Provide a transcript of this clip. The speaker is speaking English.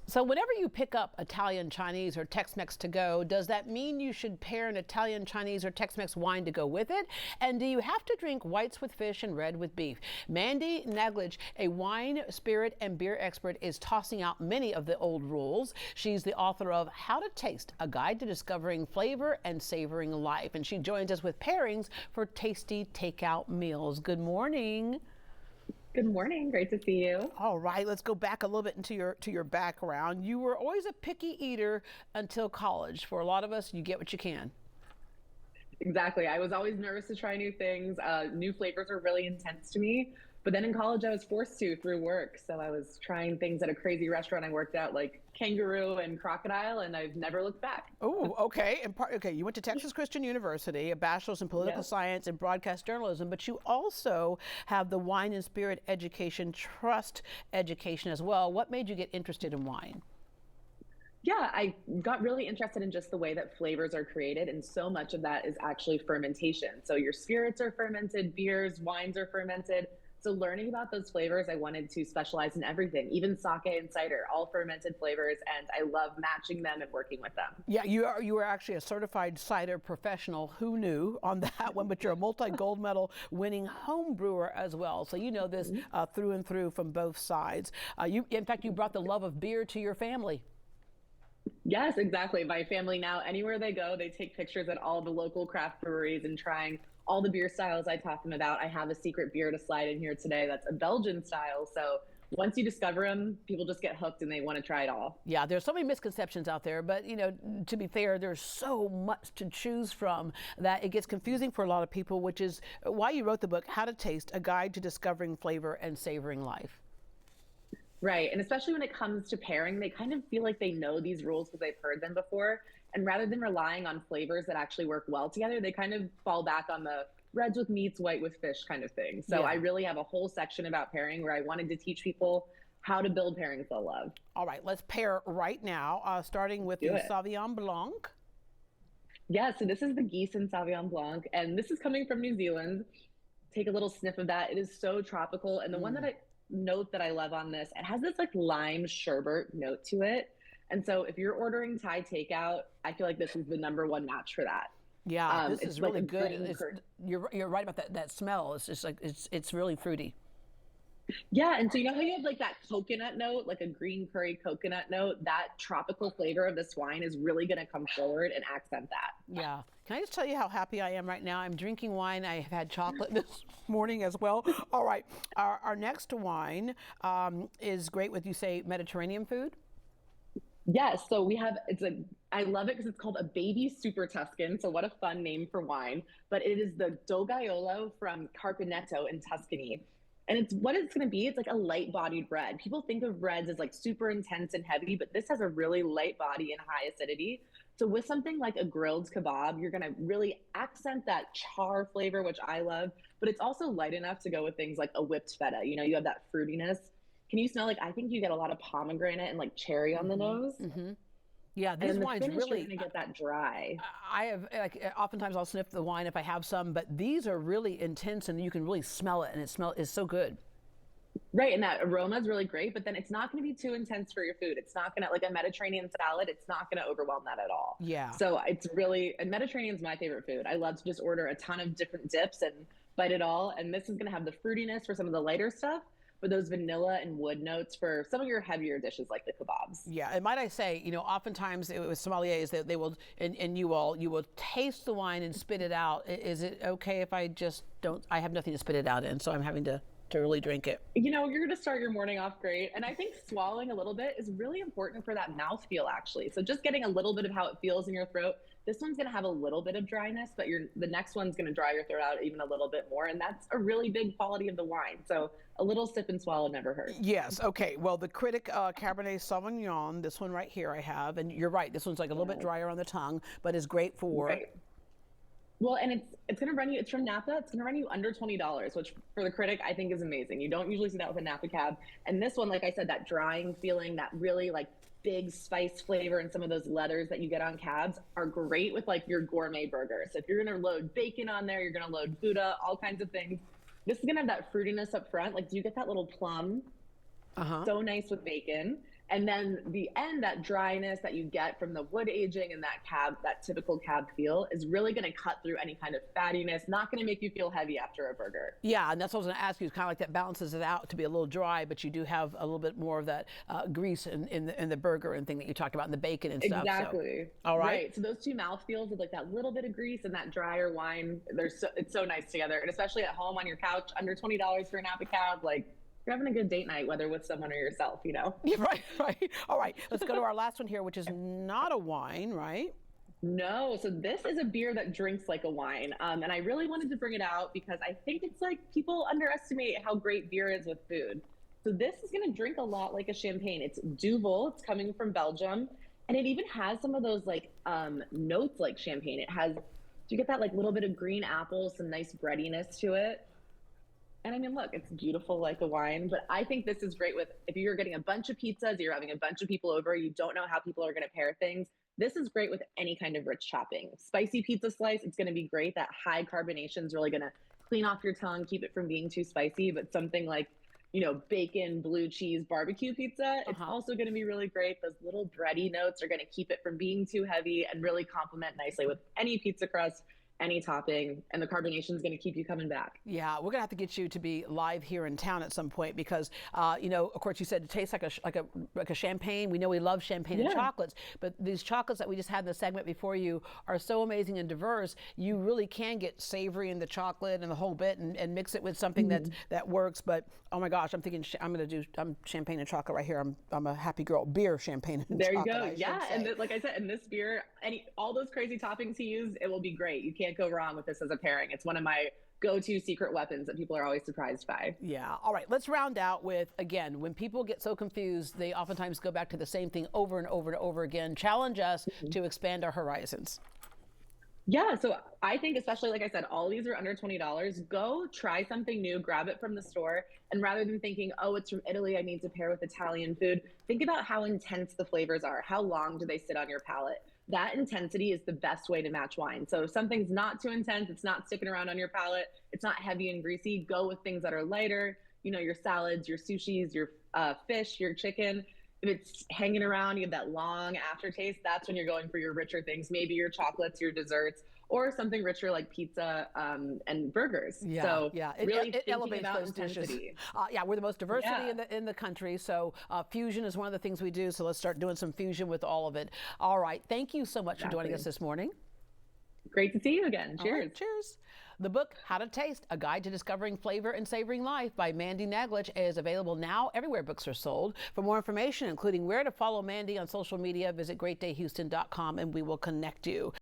So whenever you pick up Italian, Chinese, or Tex-Mex to go, does that mean you should pair an Italian, Chinese, or Tex-Mex wine to go with it? And do you have to drink whites with fish and red with beef? Mandy Naglich, a wine, spirit, and beer expert, is tossing out many of the old rules. She's the author of How to Taste, a guide to discovering flavor and savoring life. And she joins us with pairings for tasty takeout meals. Good morning. Good morning. Great to see you. All right, let's go back a little bit into your background. You were always a picky eater until college. For a lot of us, you get what you can. Exactly. I was always nervous to try new things. New flavors were really intense to me. But then in college, I was forced to through work. So I was trying things at a crazy restaurant I worked at, like kangaroo and crocodile, and I've never looked back. Oh, okay. Okay, you went to Texas Christian University, a bachelor's in political Yes. science and broadcast journalism, but you also have the wine and spirit education, trust education as well. What made you get interested in wine? Yeah, I got really interested in just the way that flavors are created, and so much of that is actually fermentation. So your spirits are fermented, beers, wines are fermented. So learning about those flavors, I wanted to specialize in everything, even sake and cider, all fermented flavors, and I love matching them and working with them. Yeah, you are actually a certified cider professional. Who knew on that one? But you're a multi-gold medal winning home brewer as well. So you know this through and through from both sides. In fact, you brought the love of beer to your family. Yes, exactly. My family now, anywhere they go, they take pictures at all the local craft breweries and trying all the beer styles I taught them about. I have a secret beer to slide in here today that's a Belgian style. So once you discover them, people just get hooked and they want to try it all. Yeah, there's so many misconceptions out there, but to be fair, there's so much to choose from that it gets confusing for a lot of people, which is why you wrote the book, How to Taste, a guide to discovering flavor and savoring life. Right. And especially when it comes to pairing, they kind of feel like they know these rules because they've heard them before. And rather than relying on flavors that actually work well together, they kind of fall back on the reds with meats, white with fish kind of thing. So Yeah. I really have a whole section about pairing where I wanted to teach people how to build pairings they'll love. All right, let's pair right now, starting with Do the it. Sauvignon Blanc. Yeah, so this is the geese and Sauvignon Blanc, and this is coming from New Zealand. Take a little sniff of that. It is so tropical. And the one that I note that I love on this, it has this like lime sherbet note to it. And so if you're ordering Thai takeout, I feel like this is the number one match for that. Yeah, this It's is like really a good. green You're right about that smell. It's just like it's really fruity. Yeah, and so you know how you have like that coconut note, like a green curry coconut note? That tropical flavor of this wine is really going to come forward and accent that. Yeah. Can I just tell you how happy I am right now? I'm drinking wine. I have had chocolate this morning as well. All right. Our next wine is great with, you say, Mediterranean food? Yes, so we have I love it because it's called a baby super Tuscan. So what a fun name for wine. But it is the Dogaiolo from Carpineto in Tuscany. And it's what it's going to be. It's like a light bodied bread. People think of breads as like super intense and heavy, but this has a really light body and high acidity. So with something like a grilled kebab, you're going to really accent that char flavor, which I love, but it's also light enough to go with things like a whipped feta. You know, you have that fruitiness. Can you smell, like, I think you get a lot of pomegranate and like cherry on the nose. Yeah, And this in the wine's finish, really. you're going to get that dry. I have oftentimes I'll sniff the wine if I have some, but these are really intense and you can really smell it, and is so good. Right. And that aroma is really great, but then it's not going to be too intense for your food. It's not going to, like a Mediterranean salad, it's not going to overwhelm that at all. Yeah. So it's really, and Mediterranean's my favorite food. I love to just order a ton of different dips and bite it all. And this is going to have the fruitiness for some of the lighter stuff, but those vanilla and wood notes for some of your heavier dishes like the kebabs. Yeah, and might I say, oftentimes with sommeliers, they will, and you will taste the wine and spit it out. Is it okay if I just don't? I have nothing to spit it out in, so I'm having to really drink it. You know, you're going to start your morning off great. And I think swallowing a little bit is really important for that mouthfeel, actually. So just getting a little bit of how it feels in your throat. This one's going to have a little bit of dryness, but the next one's going to dry your throat out even a little bit more. And that's a really big quality of the wine. So a little sip and swallow never hurts. Yes. Okay. Well, the Critic Cabernet Sauvignon, this one right here I have, and you're right. This one's like a little bit drier on the tongue, but is great for. Right. Well, and it's going to run you, it's from Napa. It's going to run you under $20, which for the Critic, I think is amazing. You don't usually see that with a Napa cab. And this one, like I said, that drying feeling, that really like big spice flavor, and some of those leathers that you get on cabs are great with like your gourmet burgers. So if you're going to load bacon on there, you're going to load Gouda, all kinds of things. This is going to have that fruitiness up front. Like, do you get that little plum? So nice with bacon. And then the end, that dryness that you get from the wood aging and that typical cab feel is really going to cut through any kind of fattiness, not going to make you feel heavy after a burger. Yeah, and that's what I was going to ask you. It's kind of like that balances it out to be a little dry, but you do have a little bit more of that grease in the burger and thing that you talked about, in the bacon and stuff. Exactly. So, all right. Right. So those two mouthfeels with like that little bit of grease and that drier wine, it's so nice together. And especially at home on your couch, under $20 for an Napa cab, like, you're having a good date night, whether with someone or yourself, you know? Yeah, right, right. All right, let's go to our last one here, which is not a wine, right? No, so this is a beer that drinks like a wine. And I really wanted to bring it out because I think it's like people underestimate how great beer is with food. So this is going to drink a lot like a champagne. It's Duvel, it's coming from Belgium. And it even has some of those like notes like champagne. It has, you get that like little bit of green apple, some nice breadiness to it. And I mean, look, it's beautiful like a wine, but I think this is great with, if you're getting a bunch of pizzas, you're having a bunch of people over, you don't know how people are going to pair things. This is great with any kind of rich topping. Spicy pizza slice, it's going to be great. That high carbonation is really going to clean off your tongue, keep it from being too spicy. But something like, you know, bacon, blue cheese, barbecue pizza, it's also going to be really great. Those little bready notes are going to keep it from being too heavy and really complement nicely with any pizza crust, any topping, and the carbonation is going to keep you coming back. Yeah, we're gonna have to get you to be live here in town at some point because, you know, of course, you said it tastes like a champagne. We know we love champagne and chocolates, but these chocolates that we just had in the segment before you are so amazing and diverse. You really can get savory in the chocolate and the whole bit, and mix it with something that works. But oh my gosh, I'm thinking I'm champagne and chocolate right here. I'm a happy girl. Beer, champagne, and there chocolate. There you go. Yeah, and like I said, in this beer, all those crazy toppings he used, it will be great. You can't go wrong with this as a pairing. It's one of my go-to secret weapons that people are always surprised by. Yeah. All right. Let's round out with, again, when people get so confused, they oftentimes go back to the same thing over and over and over again. Challenge us to expand our horizons. Yeah, so I think, especially like I said, all these are under $20. Go try something new, grab it from the store, and rather than thinking, oh, it's from Italy, I need to pair with Italian food, think about how intense the flavors are. How long do they sit on your palate? That intensity is the best way to match wine. So if something's not too intense, it's not sticking around on your palate, it's not heavy and greasy, go with things that are lighter, you know, your salads, your sushis, your fish, your chicken. If it's hanging around, you have that long aftertaste, that's when you're going for your richer things, maybe your chocolates, your desserts, or something richer like pizza and burgers. Yeah, so yeah. really it elevates about those dishes. intensity. Yeah, we're the most diversity in the country, so fusion is one of the things we do. So let's start doing some fusion with all of it. All right, thank you so much for joining us this morning. Great to see you again. Cheers. Right, cheers. The book, How to Taste, A Guide to Discovering Flavor and Savoring Life by Mandy Naglich is available now everywhere books are sold. For more information, including where to follow Mandy on social media, visit greatdayhouston.com and we will connect you.